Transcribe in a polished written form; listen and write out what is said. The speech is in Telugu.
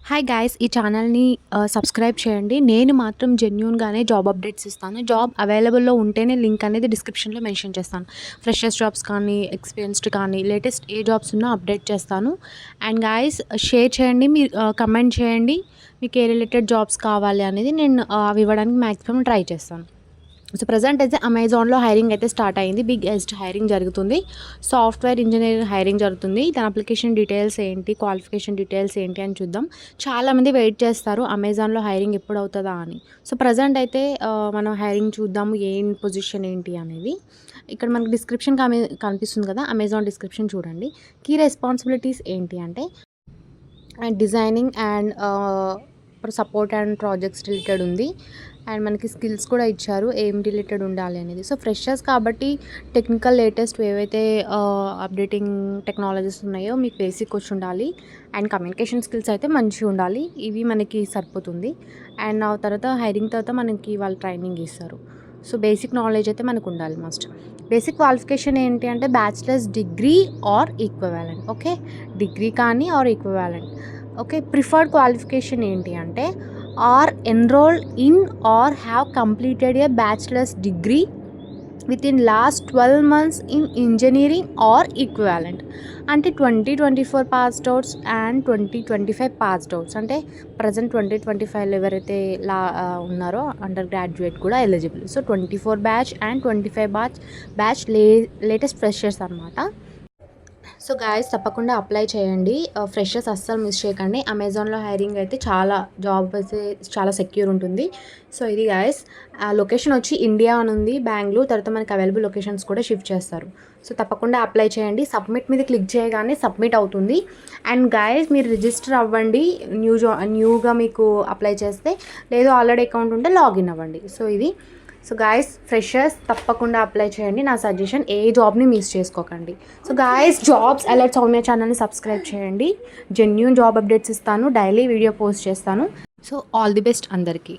హాయ్ గైస్ ఈ ఛానల్ని సబ్స్క్రైబ్ చేయండి. నేను మాత్రం జెన్యూన్గానే జాబ్ అప్డేట్స్ ఇస్తాను. జాబ్ అవైలబుల్లో ఉంటేనే లింక్ అనేది డిస్క్రిప్షన్లో మెన్షన్ చేస్తాను. ఫ్రెషర్స్ జాబ్స్ కానీ ఎక్స్పీరియన్స్డ్ కానీ లేటెస్ట్ ఏ జాబ్స్ ఉన్నా అప్డేట్ చేస్తాను. అండ్ గైస్ షేర్ చేయండి, మీరు కమెంట్ చేయండి మీకు ఏ రిలేటెడ్ జాబ్స్ కావాలి అనేది. నేను అవి ఇవ్వడానికి మ్యాక్సిమం ట్రై చేస్తాను. సో ప్రజెంట్ అయితే అమెజాన్లో హైరింగ్ అయితే స్టార్ట్ అయింది. బిగ్గెస్ట్ హైరింగ్ జరుగుతుంది. సాఫ్ట్వేర్ ఇంజనీర్ హైరింగ్ జరుగుతుంది. దాని అప్లికేషన్ డీటెయిల్స్ ఏంటి, క్వాలిఫికేషన్ డీటెయిల్స్ ఏంటి అని చూద్దాం. చాలామంది వెయిట్ చేస్తారు అమెజాన్లో హైరింగ్ ఎప్పుడు అవుతుందా అని. సో ప్రజెంట్ అయితే మనం హైరింగ్ చూద్దాము, ఏం పొజిషన్ ఏంటి అనేది. ఇక్కడ మనకి డిస్క్రిప్షన్ కనిపిస్తుంది కదా, అమెజాన్ డిస్క్రిప్షన్ చూడండి. కీ రెస్పాన్సిబిలిటీస్ ఏంటి అంటే designing and support and projects related ఉంది. అండ్ మనకి స్కిల్స్ కూడా ఇచ్చారు ఏం రిలేటెడ్ ఉండాలి అనేది. సో ఫ్రెషర్స్ కాబట్టి టెక్నికల్ లేటెస్ట్ ఏవైతే అప్డేటింగ్ టెక్నాలజీస్ ఉన్నాయో మీకు బేసిక్ వచ్చి ఉండాలి. అండ్ కమ్యూనికేషన్ స్కిల్స్ అయితే మంచిగా ఉండాలి. ఇవి మనకి సరిపోతుంది. అండ్ ఆ తర్వాత హైరింగ్ తర్వాత మనకి వాళ్ళు ట్రైనింగ్ ఇస్తారు. సో బేసిక్ నాలెడ్జ్ అయితే మనకు ఉండాలి మస్ట్. బేసిక్ క్వాలిఫికేషన్ ఏంటి అంటే bachelors degree or equivalent. Okay, degree కానీ or equivalent. Okay, preferred qualification ఏంటి అంటే or enrolled in or have completed a bachelors degree with in last 12 months in engineering or equivalent. అంటే 2024 passed outs and 2025 passed outs. అంటే ప్రజెంట్ 2025లో ఎవరైతే ఉన్నారో అండర్ గ్రాడ్యుయేట్ కూడా eligible. So 24 batch and 25 batch latest freshers అనమాట. సో గాయస్ తప్పకుండా అప్లై చేయండి. ఫ్రెషర్స్ అస్సలు మిస్ చేయకండి. అమెజాన్లో హైరింగ్ అయితే జాబ్ అయితే చాలా సెక్యూర్ ఉంటుంది. సో ఇది గాయస్ లొకేషన్ వచ్చి ఇండియా అని ఉంది, బెంగళూరు. తర్వాత మనకి అవైలబుల్ లొకేషన్స్ కూడా షిఫ్ట్ చేస్తారు. సో తప్పకుండా అప్లై చేయండి. సబ్మిట్ మీద క్లిక్ చేయగానే సబ్మిట్ అవుతుంది. అండ్ గాయస్ మీరు రిజిస్టర్ అవ్వండి న్యూగా మీకు అప్లై చేస్తే. లేదు ఆల్రెడీ అకౌంట్ ఉంటే లాగిన్ అవ్వండి. సో ఇది. సో గాయస్ ఫ్రెషర్స్ తప్పకుండా అప్లై చేయండి. నా సజెషన్ ఏ జాబ్ని మిస్ చేసుకోకండి. So guys jobs alert Soumya ఛానల్ని సబ్స్క్రైబ్ చేయండి. జెన్యూన్ జాబ్ అప్డేట్స్ ఇస్తాను, డైలీ వీడియో పోస్ట్ చేస్తాను. సో ఆల్ ది బెస్ట్ అందరికీ.